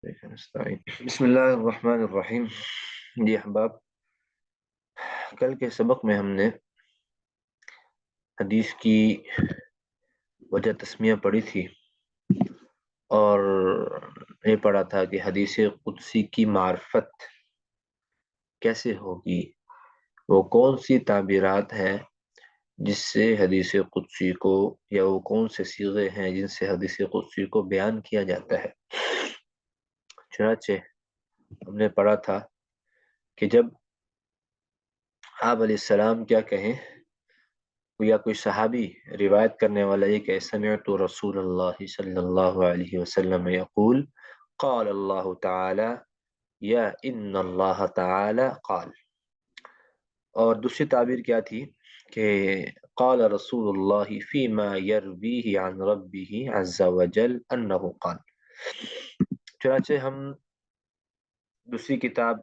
بسم اللہ الرحمن الرحیم۔ جی احباب، کل کے سبق میں ہم نے حدیث کی وجہ تسمیہ پڑھی تھی اور یہ پڑھا تھا کہ حدیث قدسی کی معرفت کیسے ہوگی، وہ کون سی تعبیرات ہیں جس سے حدیث قدسی کو، یا وہ کون سے صیغے ہیں جن سے حدیث قدسی کو بیان کیا جاتا ہے۔ چنانچہ ہم نے پڑھا تھا کہ جب آپ علیہ السلام کیا کہیں یا کوئی صحابی روایت کرنے والا یہ کہ سمعت رسول اللہ صلی اللہ علیہ وسلم یقول قال اللہ تعالی یا ان اللہ تعالی قال، اور دوسری تعبیر کیا تھی کہ قال رسول اللہ فیما یرویہ عن ربہ عز وجل انہ قال۔ چنانچہ ہم دوسری کتاب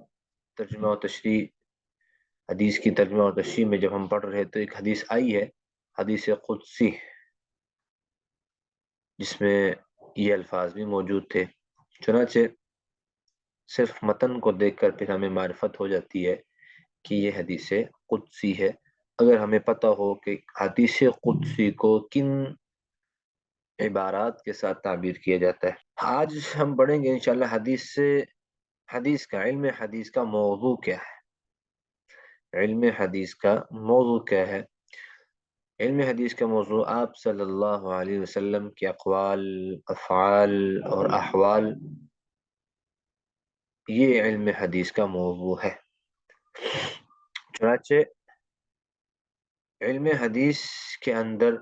ترجمہ و تشریح، حدیث کی ترجمہ و تشریح میں جب ہم پڑھ رہے تو ایک حدیث آئی ہے حدیث قدسی، جس میں یہ الفاظ بھی موجود تھے۔ چنانچہ صرف متن کو دیکھ کر پھر ہمیں معرفت ہو جاتی ہے کہ یہ حدیث قدسی ہے، اگر ہمیں پتہ ہو کہ حدیث قدسی کو کن عبارات کے ساتھ تعبیر کیا جاتا ہے۔ آج ہم پڑھیں گے انشاءاللہ حدیث کا علم حدیث کا موضوع کیا ہے۔ علم حدیث کا موضوع کیا ہے؟ علم حدیث کا موضوع آپ صلی اللہ علیہ وسلم کے اقوال، افعال اور احوال، یہ علم حدیث کا موضوع ہے۔ چنانچہ علم حدیث کے اندر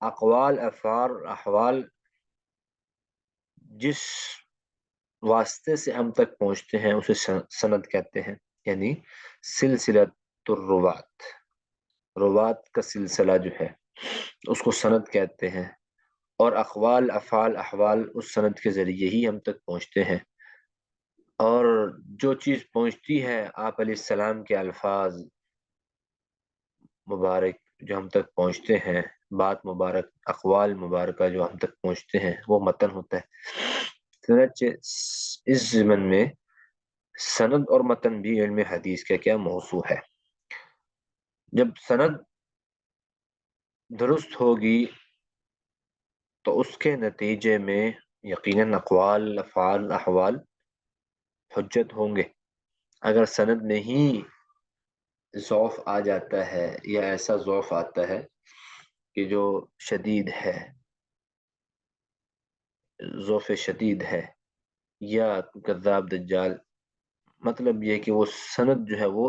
اقوال، افعال، احوال جس واسطے سے ہم تک پہنچتے ہیں اسے سند کہتے ہیں، یعنی سلسلۃ الروات، روات کا سلسلہ جو ہے اس کو سند کہتے ہیں، اور اقوال، افعال، احوال اس سند کے ذریعے ہی ہم تک پہنچتے ہیں۔ اور جو چیز پہنچتی ہے آپ علیہ السلام کے الفاظ مبارک جو ہم تک پہنچتے ہیں، بات مبارک، اقوال مبارکہ جو ہم تک پہنچتے ہیں، وہ متن ہوتا ہے۔ چنانچہ اس ضمن میں سند اور متن بھی علم حدیث کا کیا موضوع ہے۔ جب سند درست ہوگی تو اس کے نتیجے میں یقیناً اقوال، افعال، احوال حجت ہوں گے۔ اگر سند میں ہی ضعف آ جاتا ہے یا ایسا ضعف آتا ہے کہ جو شدید ہے، ضعف شدید ہے، یا کذاب دجال، مطلب یہ کہ وہ سند جو ہے وہ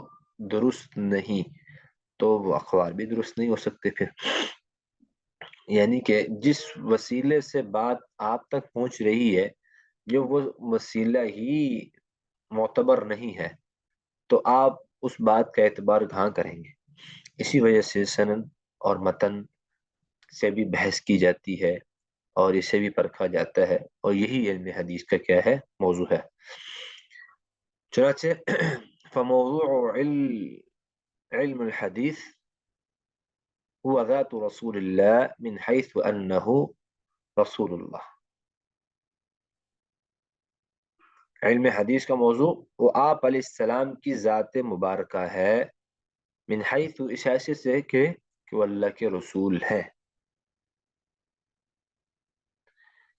درست نہیں، تو وہ اخبار بھی درست نہیں ہو سکتے پھر۔ یعنی کہ جس وسیلے سے بات آپ تک پہنچ رہی ہے جو وہ وسیلہ ہی معتبر نہیں ہے تو آپ اس بات کا اعتبار کہاں کریں گے۔ اسی وجہ سے سند اور متن سے بھی بحث کی جاتی ہے اور اسے بھی پرکھا جاتا ہے، اور یہی علم حدیث کا کیا ہے، موضوع ہے۔ چنانچہ فموضوع علم الحدیث هو ذات رسول اللہ من حیث انہ رسول اللہ۔ علم حدیث کا موضوع وہ آپ علیہ السلام کی ذات مبارکہ ہے، من حیث اس حیثیت سے کہ وہ اللہ کے رسول ہے،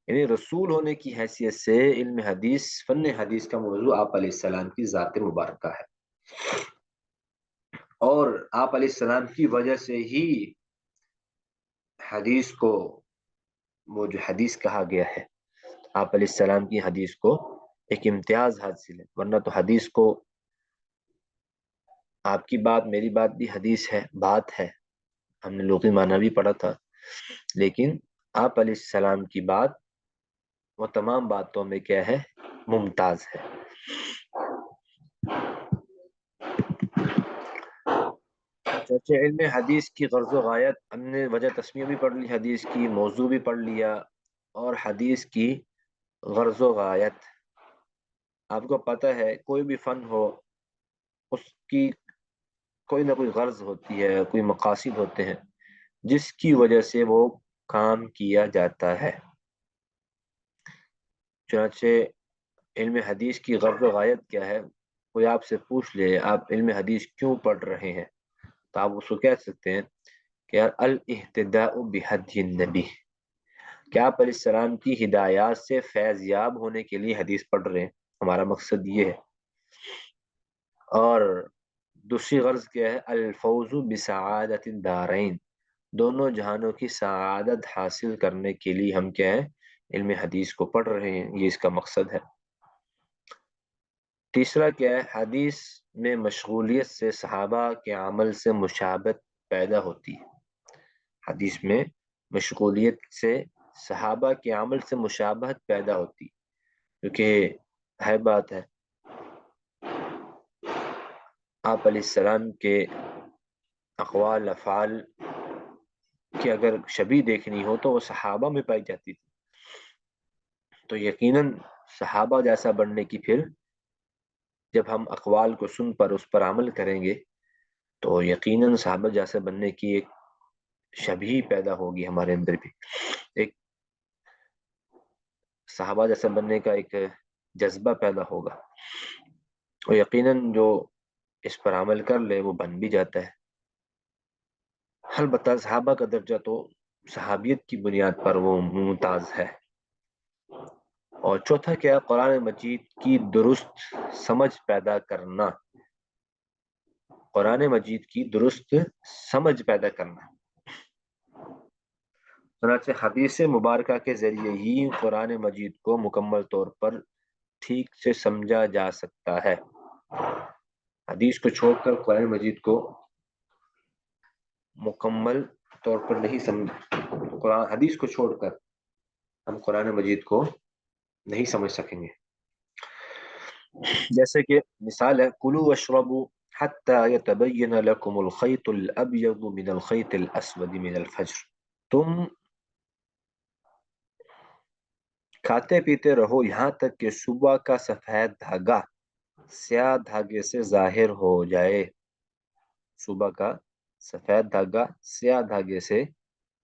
یعنی رسول ہونے کی حیثیت سے علم حدیث، فن حدیث کا موضوع آپ علیہ السلام کی ذات مبارکہ ہے، اور آپ علیہ السلام کی وجہ سے ہی حدیث کو، وہ جو حدیث کہا گیا ہے، آپ علیہ السلام کی حدیث کو ایک امتیاز حاصل ہے، ورنہ تو حدیث کو آپ کی بات، میری بات بھی حدیث ہے، بات ہے، ہم نے لغوی معنی بھی پڑھا تھا، لیکن آپ علیہ السلام کی بات وہ تمام باتوں میں کیا ہے، ممتاز ہے۔ چچے علم حدیث کی غرض و غایت، ہم نے وجہ تسمیہ بھی پڑھ لی، حدیث کی موضوع بھی پڑھ لیا، اور حدیث کی غرض و غایت۔ آپ کو پتہ ہے کوئی بھی فن ہو اس کی کوئی نہ کوئی غرض ہوتی ہے، کوئی مقاصد ہوتے ہیں جس کی وجہ سے وہ کام کیا جاتا ہے۔ چنانچہ علم حدیث کی غرض و غایت کیا ہے؟ کوئی آپ سے پوچھ لے آپ علم حدیث کیوں پڑھ رہے ہیں، تو آپ اس کو کہہ سکتے ہیں کہ یار الاہتداء بہدی النبی، کہ آپ علیہ السلام کی ہدایات سے فیض یاب ہونے کے لیے حدیث پڑھ رہے ہیں، ہمارا مقصد یہ ہے۔ اور دوسری غرض کیا ہے؟ الفوز بسعادت الدارین، دونوں جہانوں کی سعادت حاصل کرنے کے لیے ہم کیا ہے؟ علم حدیث کو پڑھ رہے ہیں، یہ اس کا مقصد ہے۔ تیسرا کیا ہے؟ حدیث میں مشغولیت سے صحابہ کے عمل سے مشابہت پیدا ہوتی ہے، حدیث میں مشغولیت سے صحابہ کے عمل سے مشابہت پیدا ہوتی، کیونکہ ہے بات ہے آپ علیہ السلام کے اقوال افعال کی اگر شبیہ دیکھنی ہو تو وہ صحابہ میں پائی جاتی تھی، تو یقیناً صحابہ جیسا بننے کی پھر جب ہم اقوال کو سن پر اس پر عمل کریں گے تو یقیناً صحابہ جیسا بننے کی ایک شبیہ پیدا ہوگی ہمارے اندر بھی، ایک صحابہ جیسا بننے کا ایک جذبہ پیدا ہوگا، اور یقیناً جو اس پر عمل کر لے وہ بن بھی جاتا ہے۔ البتہ صحابہ کا درجہ تو صحابیت کی بنیاد پر وہ ممتاز ہے۔ اور چوتھا کیا؟ قرآن مجید کی درست سمجھ پیدا کرنا، قرآن مجید کی درست سمجھ پیدا کرنا، چنانچہ حدیث مبارکہ کے ذریعے ہی قرآن مجید کو مکمل طور پر ٹھیک سے سمجھا جا سکتا ہے۔ حدیث کو چھوڑ کر قرآن مجید کو مکمل طور پر نہیں حدیث کو چھوڑ کر ہم قرآن مجید کو نہیں سمجھ سکیں گے۔ جیسے کہ مثال ہے کلوا واشربوا حتى يتبين لكم الخيط الابيض من الخيط الاسود من الفجر، تم کھاتے پیتے رہو یہاں تک کہ صبح کا سفید دھاگا سیاہ دھاگے سے ظاہر ہو جائے، صبح کا سفید دھاگا سیاہ دھاگے سے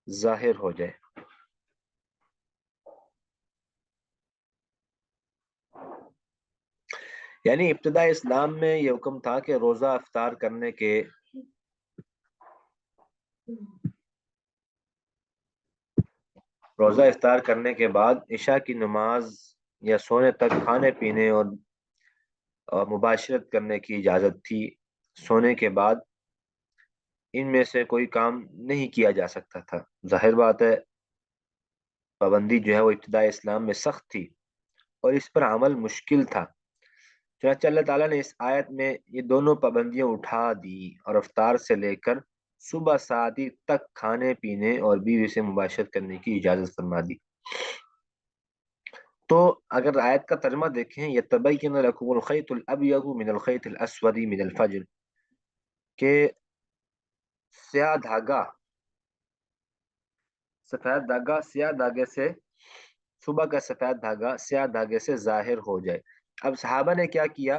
ظاہر ہو جائے۔ یعنی ابتدا اسلام میں یہ حکم تھا کہ روزہ افطار کرنے کے بعد عشاء کی نماز یا سونے تک کھانے پینے اور مباشرت کرنے کی اجازت تھی، سونے کے بعد ان میں سے کوئی کام نہیں کیا جا سکتا تھا۔ ظاہر بات ہے پابندی جو ہے وہ ابتدائی اسلام میں سخت تھی اور اس پر عمل مشکل تھا، چنانچہ اللہ تعالیٰ نے اس آیت میں یہ دونوں پابندیاں اٹھا دی اور افطار سے لے کر صبح ساعتی تک کھانے پینے اور بیوی سے مباشرت کرنے کی اجازت فرما دی۔ تو اگر آیت کا ترجمہ دیکھیں یتبین لکم الخیط الابیض من الخیط الاسود من الفجر، کہ سیاہ دھاگا سفید دھاگا سیاہ دھاگے سے صبح کا سفید دھاگا سیاہ دھاگے سے ظاہر ہو جائے۔ اب صحابہ نے کیا کیا؟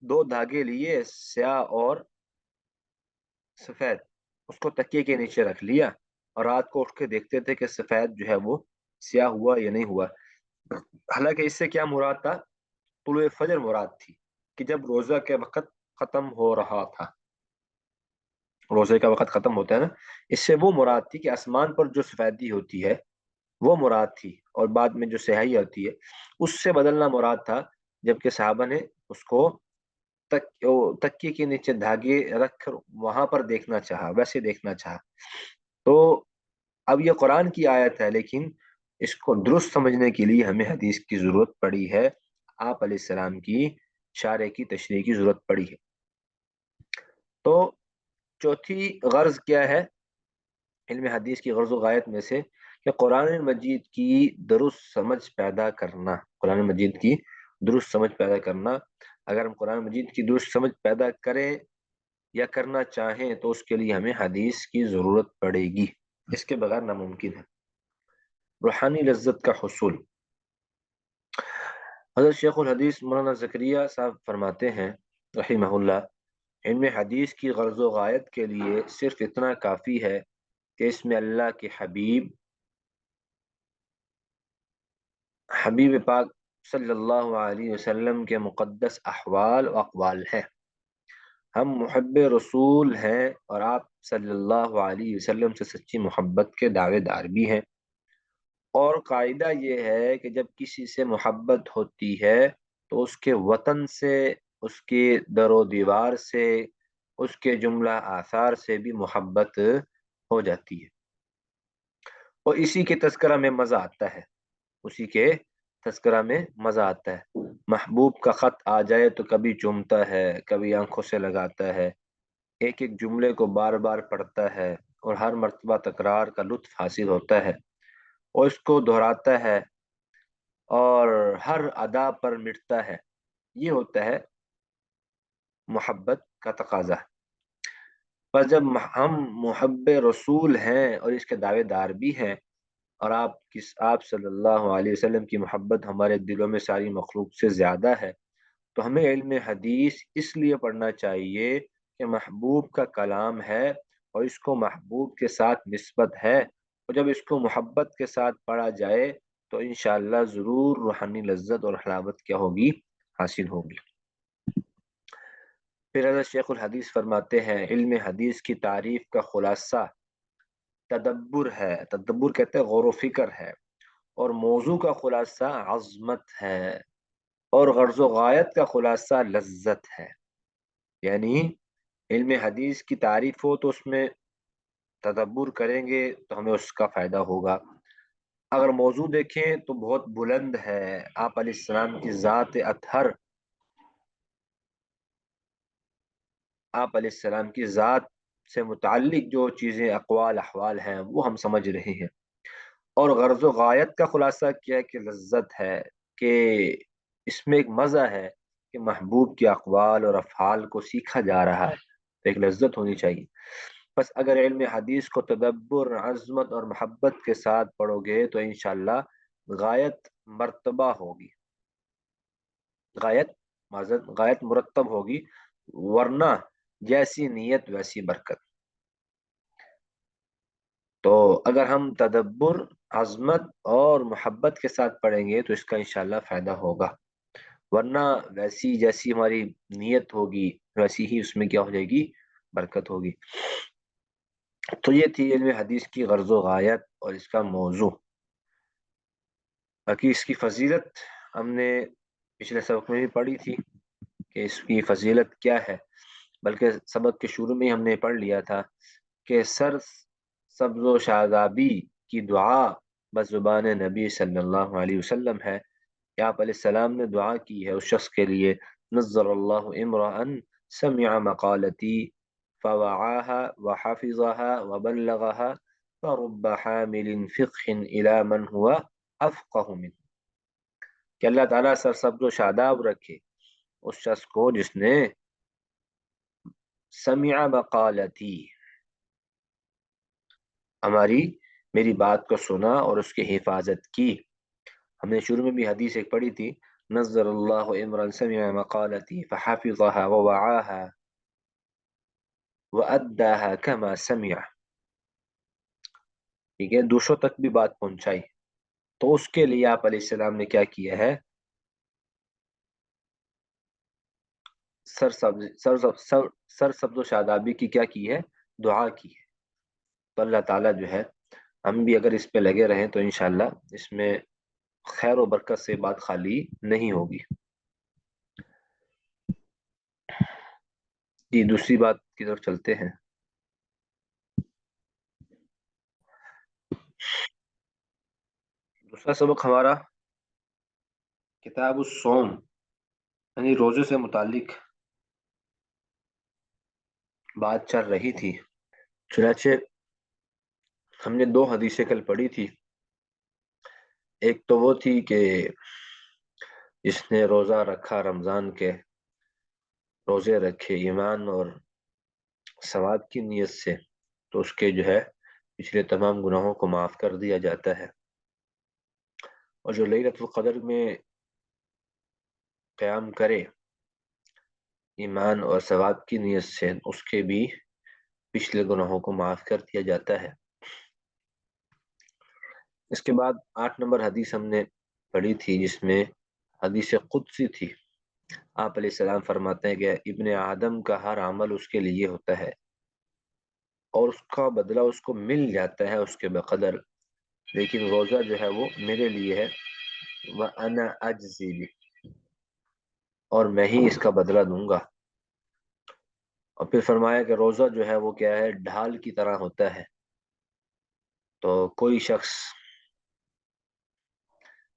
دو دھاگے لیے سیاہ اور سفید، اس کو تکیے کے نیچے رکھ لیا اور رات کو اٹھ کے دیکھتے تھے کہ سفید جو ہے وہ سیاہ ہوا یا نہیں ہوا۔ حالانکہ اس سے کیا مراد تھا؟ طلوع فجر مراد تھی، کہ جب روزہ کے وقت ختم ہو رہا تھا، روزے کا وقت ختم ہوتا ہے نا، اس سے وہ مراد تھی کہ آسمان پر جو سفیدی ہوتی ہے وہ مراد تھی، اور بعد میں جو سیاہی ہوتی ہے اس سے بدلنا مراد تھا، جبکہ صحابہ نے اس کو تکیے کے نیچے دھاگے رکھ کر وہاں پر دیکھنا چاہا، ویسے دیکھنا چاہا۔ تو اب یہ قرآن کی آیت ہے لیکن اس کو درست سمجھنے کے لیے ہمیں حدیث کی ضرورت پڑی ہے، آپ علیہ السلام کی شارح کی تشریح کی ضرورت پڑی ہے۔ تو چوتھی غرض کیا ہے علم حدیث کی غرض و غایت میں سے؟ کہ قرآن مجید کی درست سمجھ پیدا کرنا، قرآن مجید کی درست سمجھ پیدا کرنا۔ اگر ہم قرآن مجید کی درست سمجھ پیدا کریں یا کرنا چاہیں تو اس کے لیے ہمیں حدیث کی ضرورت پڑے گی، اس کے بغیر ناممکن ہے۔ روحانی لذت کا حصول، حضرت شیخ الحدیث مولانا زکریا صاحب فرماتے ہیں رحمہ اللہ، علم حدیث کی غرض و غایت کے لیے صرف اتنا کافی ہے کہ اس میں اللہ کے حبیب پاک صلی اللہ علیہ وسلم کے مقدس احوال و اقوال ہیں۔ ہم محب رسول ہیں اور آپ صلی اللہ علیہ وسلم سے سچی محبت کے دعوے دار بھی ہیں۔ اور قاعدہ یہ ہے کہ جب کسی سے محبت ہوتی ہے تو اس کے وطن سے، اس کے در و دیوار سے، اس کے جملہ آثار سے بھی محبت ہو جاتی ہے، اور اسی کے تذکرہ میں مزہ آتا ہے، اسی کے تذکرہ میں مزہ آتا ہے۔ محبوب کا خط آ جائے تو کبھی چومتا ہے، کبھی آنکھوں سے لگاتا ہے، ایک ایک جملے کو بار بار پڑھتا ہے، اور ہر مرتبہ تکرار کا لطف حاصل ہوتا ہے، اور اس کو دہراتا ہے اور ہر ادا پر مٹتا ہے۔ یہ ہوتا ہے محبت کا تقاضا۔ پر جب ہم محب رسول ہیں اور اس کے دعوے دار بھی ہیں، اور آپ صلی اللہ علیہ وسلم کی محبت ہمارے دلوں میں ساری مخلوق سے زیادہ ہے، تو ہمیں علم حدیث اس لیے پڑھنا چاہیے کہ محبوب کا کلام ہے اور اس کو محبوب کے ساتھ نسبت ہے، اور جب اس کو محبت کے ساتھ پڑھا جائے تو انشاءاللہ ضرور روحانی لذت اور حلاوت کیا ہوگی؟ حاصل ہوگی۔ پھر حضرت شیخ الحدیث فرماتے ہیں علم حدیث کی تعریف کا خلاصہ تدبر ہے، تدبر کہتے ہیں غور و فکر ہے، اور موضوع کا خلاصہ عظمت ہے، اور غرض و غایت کا خلاصہ لذت ہے۔ یعنی علم حدیث کی تعریف ہو تو اس میں تدبر کریں گے تو ہمیں اس کا فائدہ ہوگا۔ اگر موضوع دیکھیں تو بہت بلند ہے، آپ علیہ السلام کی ذات اطہر، آپ علیہ السلام کی ذات سے متعلق جو چیزیں اقوال احوال ہیں وہ ہم سمجھ رہے ہیں، اور غرض و غایت کا خلاصہ کیا ہے کہ لذت ہے، کہ اس میں ایک مزہ ہے کہ محبوب کے اقوال اور افعال کو سیکھا جا رہا ہے، تو ایک لذت ہونی چاہیے۔ بس اگر علم حدیث کو تدبر، عظمت اور محبت کے ساتھ پڑھو گے تو انشاءاللہ غایت مرتبہ ہوگی، غایت معذرت غایت مرتب ہوگی، ورنہ جیسی نیت ویسی برکت۔ تو اگر ہم تدبر، عظمت اور محبت کے ساتھ پڑھیں گے تو اس کا انشاءاللہ فائدہ ہوگا، ورنہ ویسی جیسی ہماری نیت ہوگی ویسی ہی اس میں کیا ہو جائے گی؟ برکت ہوگی۔ تو یہ تھی علم حدیث کی غرض و غایت اور اس کا موضوع۔ باقی اس کی فضیلت ہم نے پچھلے سبق میں بھی پڑھی تھی کہ اس کی فضیلت کیا ہے، بلکہ سبق کے شروع میں ہم نے پڑھ لیا تھا کہ سر سبز و شادابی کی دعا بزبان نبی صلی اللہ علیہ وسلم ہے، کہ آپ علیہ السلام نے دعا کی ہے اس شخص کے لیے، نظر اللہ امرأ سمع مقالتی فوعاها وحفظها وبلغها فرب حامل فقه الى من هو افقه منه، کہ اللہ تعالیٰ سرسبز و شاداب رکھے اس شخص کو جس نے سمع مقالتی، میری بات کو سنا اور اس کی حفاظت کی۔ ہم نے شروع میں بھی حدیث ایک پڑھی تھی، نظر اللہ امرا سمع مقالتی فحفظها ووعاها وأداها كما سمع، ٹھیک ہے، دوسروں تک بھی بات پہنچائی، تو اس کے لیے آپ علیہ السلام نے کیا کیا ہے؟ سر سبز و شادابی کی کیا کی ہے؟ دعا کی ہے۔ تو اللہ تعالیٰ جو ہے، ہم بھی اگر اس پہ لگے رہیں تو انشاءاللہ اس میں خیر و برکت سے بات خالی نہیں ہوگی۔ جی دوسری بات کی طرف چلتے ہیں۔ دوسرا سبق ہمارا کتاب الصوم، یعنی روزے سے متعلق بات چل رہی تھی۔ چنانچہ ہم نے دو حدیثیں کل پڑھی تھی، ایک تو وہ تھی کہ جس نے روزہ رکھا رمضان کے، روزے رکھے ایمان اور ثواب کی نیت سے، تو اس کے جو ہے پچھلے تمام گناہوں کو معاف کر دیا جاتا ہے، اور جو لیلۃ القدر میں قیام کرے ایمان اور ثواب کی نیت سے، اس کے بھی پچھلے گناہوں کو معاف کر دیا جاتا ہے۔ اس کے بعد 8 نمبر حدیث ہم نے پڑھی تھی جس میں حدیث قدسی تھی. آپ علیہ السلام فرماتے ہیں کہ ابن آدم کا ہر عمل اس کے لیے ہوتا ہے اور اس کا بدلہ اس کو مل جاتا ہے اس کے بقدر، لیکن روزہ جو ہے وہ میرے لیے ہے، وَأَنَا أَجْزِي بِهِ، اور میں ہی اس کا بدلہ دوں گا. اور پھر فرمایا کہ روزہ جو ہے وہ کیا ہے، ڈھال کی طرح ہوتا ہے. تو کوئی شخص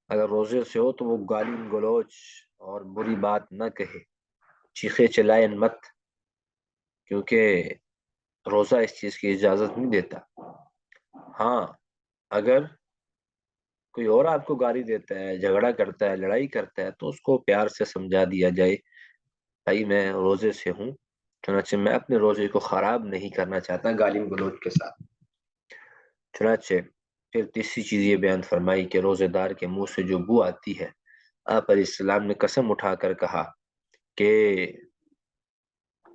اگر روزے سے ہو تو وہ گالی گلوچ اور بری بات نہ کہے، چیخے چلائے مت، کیونکہ روزہ اس چیز کی اجازت نہیں دیتا. ہاں اگر کوئی اور آپ کو گالی دیتا ہے، جھگڑا کرتا ہے، لڑائی کرتا ہے، تو اس کو پیار سے سمجھا دیا جائے، بھائی میں روزے سے ہوں، چنانچہ میں اپنے روزے کو خراب نہیں کرنا چاہتا گالی گلوچ کے ساتھ. چنانچہ پھر تیسری چیز یہ بیان فرمائی کہ روزے دار کے منہ سے جو بو آتی ہے، آپ علیہ السلام نے قسم اٹھا کر کہا کہ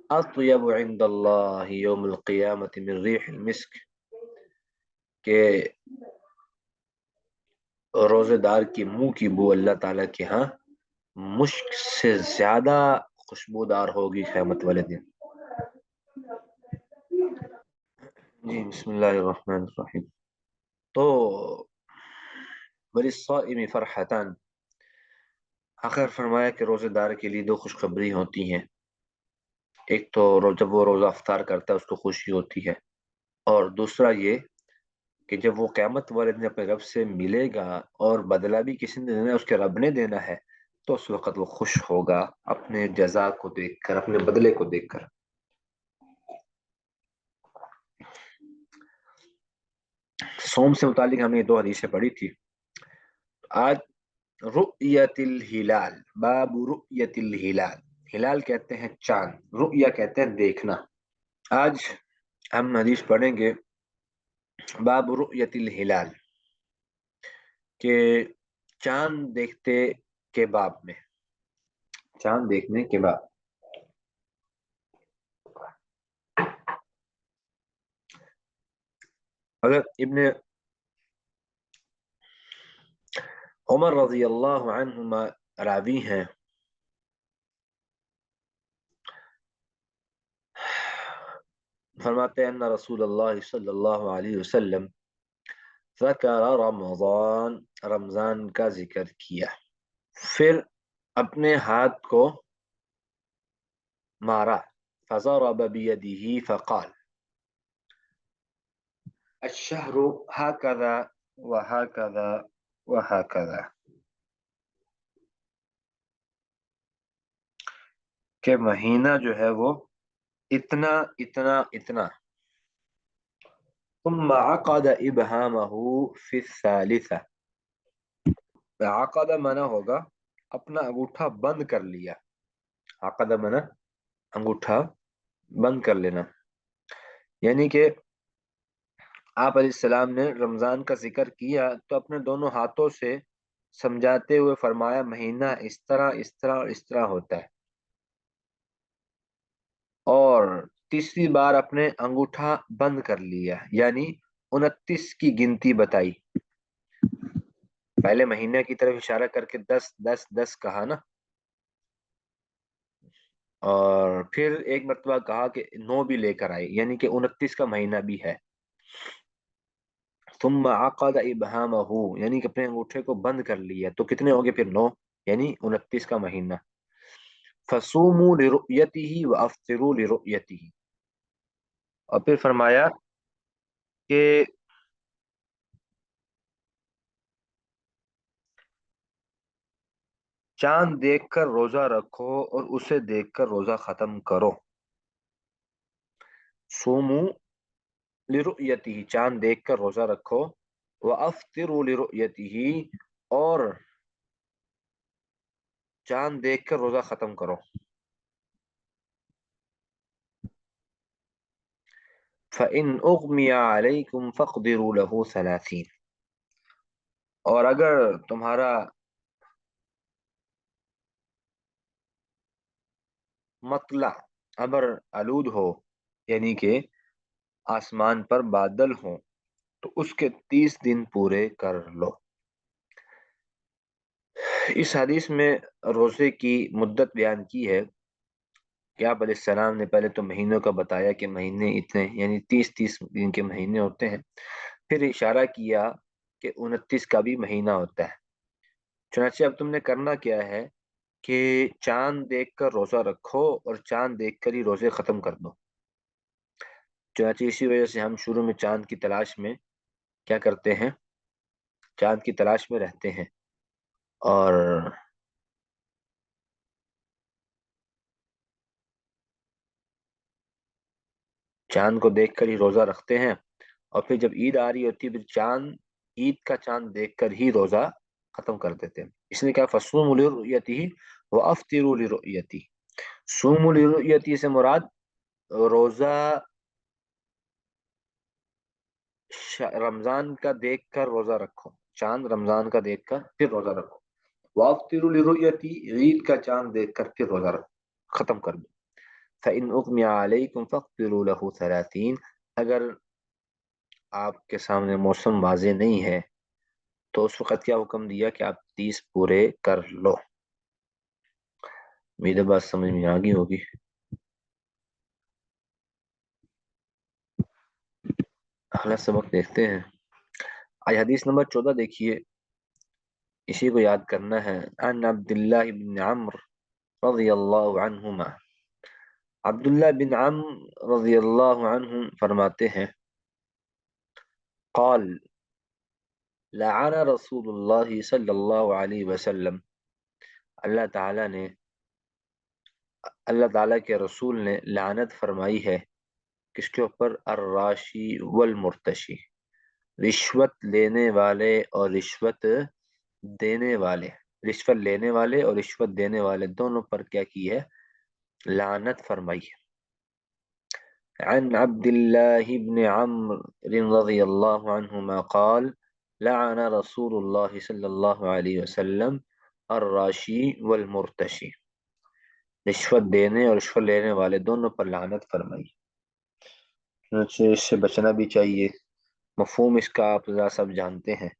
اطیب عند اللہ یوم القیامت من ریح المسک، کہ روزے دار کی منہ کی بو اللہ تعالیٰ کے ہاں مشک سے زیادہ خوشبودار ہوگی قیامت والے دن. جی بسم اللہ الرحمن الرحیم. تو وللصائم فرحتان، آخر فرمایا کہ روزے دار کے لیے دو خوشخبری ہوتی ہیں. ایک تو جب وہ روزہ افطار کرتا ہے اس کو خوشی ہوتی ہے، اور دوسرا یہ کہ جب وہ قیامت والے دن اپنے رب سے ملے گا اور بدلہ بھی کسی نے دینا ہے، اس کے رب نے دینا ہے، تو اس وقت وہ خوش ہوگا اپنے جزا کو دیکھ کر، اپنے بدلے کو دیکھ کر. صوم سے متعلق ہم نے دو حدیثیں پڑھی تھی. آج رؤیت الہلال، باب رؤیت الہلال. ہلال کہتے ہیں چاند، رؤیا کہتے ہیں دیکھنا. آج ہم حدیث پڑھیں گے باب رؤیت الہلال، کہ چاند دیکھتے کے باب میں، چاند دیکھنے کے بعد. اگر ابن عمر رضی اللہ عنہما راوی ہیں، فرماتے ہیں ان رسول اللہ صلی اللہ علیہ وسلم ذکر رمضان، رمضان کا ذکر کیا، پھر اپنے ہاتھ کو مارا، فضرب بیدہ فقال الشہر ہکذا وہکذا وہکذا، کہ مہینہ جو ہے وہ اتنا اتنا اتنا. ثم عقد ابہامہ فی الثالثہ، عقد منع ہوگا اپنا انگوٹھا بند کر لیا، عقد منع انگوٹھا بند کر لینا، یعنی کہ آپ علیہ السلام نے رمضان کا ذکر کیا تو اپنے دونوں ہاتھوں سے سمجھاتے ہوئے فرمایا مہینہ اس طرح اس طرح اور اس طرح ہوتا ہے، اور تیسری بار اپنے انگوٹھا بند کر لیا، یعنی 29 کی گنتی بتائی. پہلے مہینے کی طرف اشارہ کر کے 10 10 10 کہا نا، اور پھر ایک مرتبہ کہا کہ 9 بھی لے کر آئی، یعنی کہ 29 کا مہینہ بھی ہے. ثم عقد ابہامہ، یعنی کہ اپنے انگوٹھے کو بند کر لیا، تو کتنے ہو گئے پھر 9، یعنی 29 کا مہینہ. فصوموا لرؤیتہ وافطروا لرؤیتہ، اور پھر فرمایا کہ چاند دیکھ کر روزہ رکھو اور اسے دیکھ کر روزہ ختم کرو. سومو لرؤیتہ، چاند دیکھ کر روزہ رکھو، وافطروا لرؤیتہ، اور چاند دیکھ کر روزہ ختم کرو. فَإِنْ أُغْمِيَ عَلَيْكُمْ فَاقْدِرُوا لَهُ 30، اور اگر تمہارا مطلع ابر آلود ہو، یعنی کہ آسمان پر بادل ہوں، تو اس کے 30 دن پورے کر لو. اس حدیث میں روزے کی مدت بیان کی ہے کہ آپ علیہ السلام نے پہلے تو مہینوں کا بتایا کہ مہینے اتنے یعنی 30 دن کے مہینے ہوتے ہیں، پھر اشارہ کیا کہ 29 کا بھی مہینہ ہوتا ہے۔ چنانچہ اب تم نے کرنا کیا ہے کہ چاند دیکھ کر روزہ رکھو اور چاند دیکھ کر ہی روزے ختم کر دو۔ چنانچہ اسی وجہ سے ہم شروع میں چاند کی تلاش میں کیا کرتے ہیں، چاند کی تلاش میں رہتے ہیں اور چاند کو دیکھ کر ہی روزہ رکھتے ہیں، اور پھر جب عید آ رہی ہوتی ہے پھر عید کا چاند دیکھ کر ہی روزہ ختم کر دیتے ہیں۔ اس نے کہا فَصُومُوا لِرُؤْيَتِهِ وَأَفْطِرُوا لِرُؤْيَتِهِ، صوموا لِرُؤْيَتِهِ سے مراد روزہ رمضان کا دیکھ کر روزہ رکھو، چاند رمضان کا دیکھ کر پھر روزہ رکھو، وَأَفْطِرُوا لِرُؤْيَتِهِ عید کا چاند دیکھ کر پھر روزہ رکھو، ختم کر دو۔ فَإِنْ أُغْمِيَ عَلَيْكُمْ فَاقْدِرُوا لَهُ 30، اگر آپ کے سامنے موسم واضح نہیں ہے تو اس وقت کیا حکم دیا کہ آپ 30 پورے کر لو۔ میرے بات سمجھ میں آ گئی ہوگی۔ اگلا سبق دیکھتے ہیں۔ آج حدیث نمبر 14 دیکھیے، اسی کو یاد کرنا ہے۔ عن عبداللہ بن عمرو رضی اللہ عنہما، عبداللہ بن عمرو رضی اللہ عنہ فرماتے ہیں، قال لعن رسول اللہ صلی اللہ علیہ وسلم، اللہ تعالیٰ کے رسول نے لعنت فرمائی ہے کس کے اوپر؟ الراشی والمرتشی، رشوت لینے والے اور رشوت دینے والے، رشوت لینے والے اور رشوت دینے والے دونوں پر کیا کی ہے؟ لعنت فرمائی ہے۔ عن عبد الله بن عمرو رضی اللہ عنہما قال لعن رسول اللہ صلی اللہ علیہ وسلم الراشی والمرتشی، رشوت دینے اور رشوت لینے والے دونوں پر لعنت فرمائی۔ چنانچہ اس سے بچنا بھی چاہیے، مفہوم اس کا آپ سب جانتے ہیں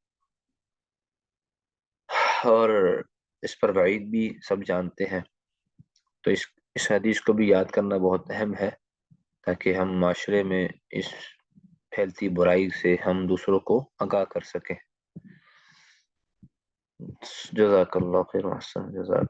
اور اس پر وعید بھی سب جانتے ہیں، تو اس حدیث کو بھی یاد کرنا بہت اہم ہے تاکہ ہم معاشرے میں اس پھیلتی برائی سے ہم دوسروں کو آگاہ کر سکیں۔ جزاک اللہ خیر، احسن جزاک۔